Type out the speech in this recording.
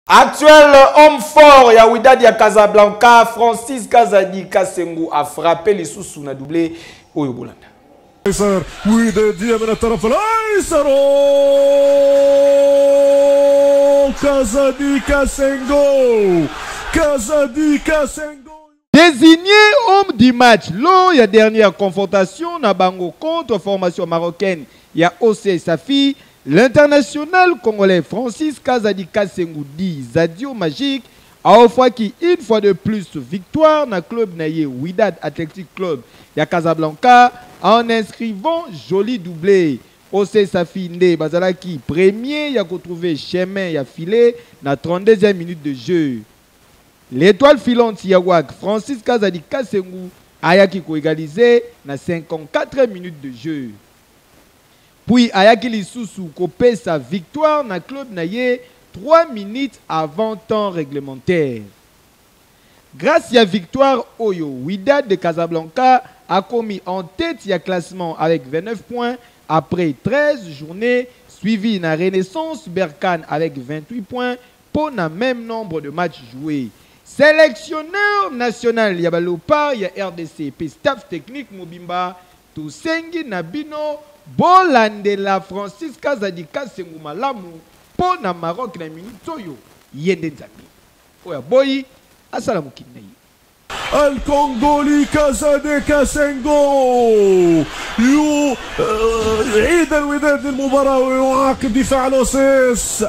Actuel homme fort ya Wydad ya Casablanca, Francis Kazadi Kasengu a frappé les sous na doublé Oyo Bolanda. Wydad من الطرف الايسر Kazadi Kasengu. Désigné homme du match lors de la dernière confrontation na bango contre formation marocaine ya OC Safi, l'international congolais Francis Kazadi Kasengu dit Zadio Magique a offert une fois de plus victoire na club naye Wydad Athletic Club ya Casablanca en inscrivant joli doublé. OC Safi Nde Bazalaki premier ya retrouvé chemin ya filé na 32e minute de jeu. L'étoile filante Yawak Francis Kazadi Kasengu ayaki ko égalisé na 54 minutes de jeu. Puis ayaki lisusu kopé sa victoire na club naye 3 minutes avant temps réglementaire. Grâce à victoire Oyo, Wydad de Casablanca a commis en tête ya classement avec 29 points après 13 journées, suivi na Renaissance Berkane avec 28 points pour le même nombre de matchs joués. Sélectionneur national Yabalopa, ya RDC, puis staff technique Mobimba, Toussengi Nabino, Bolandela Francis Kazadi Kasengu Malamu, pour na Maroc na Minitoyo, Yende Nzambi. Oya boy, assalamu kinei. الكونغولي كازادي كاسينغو يعيد الوداد المباراة ويعاقب دفاع لوسيس.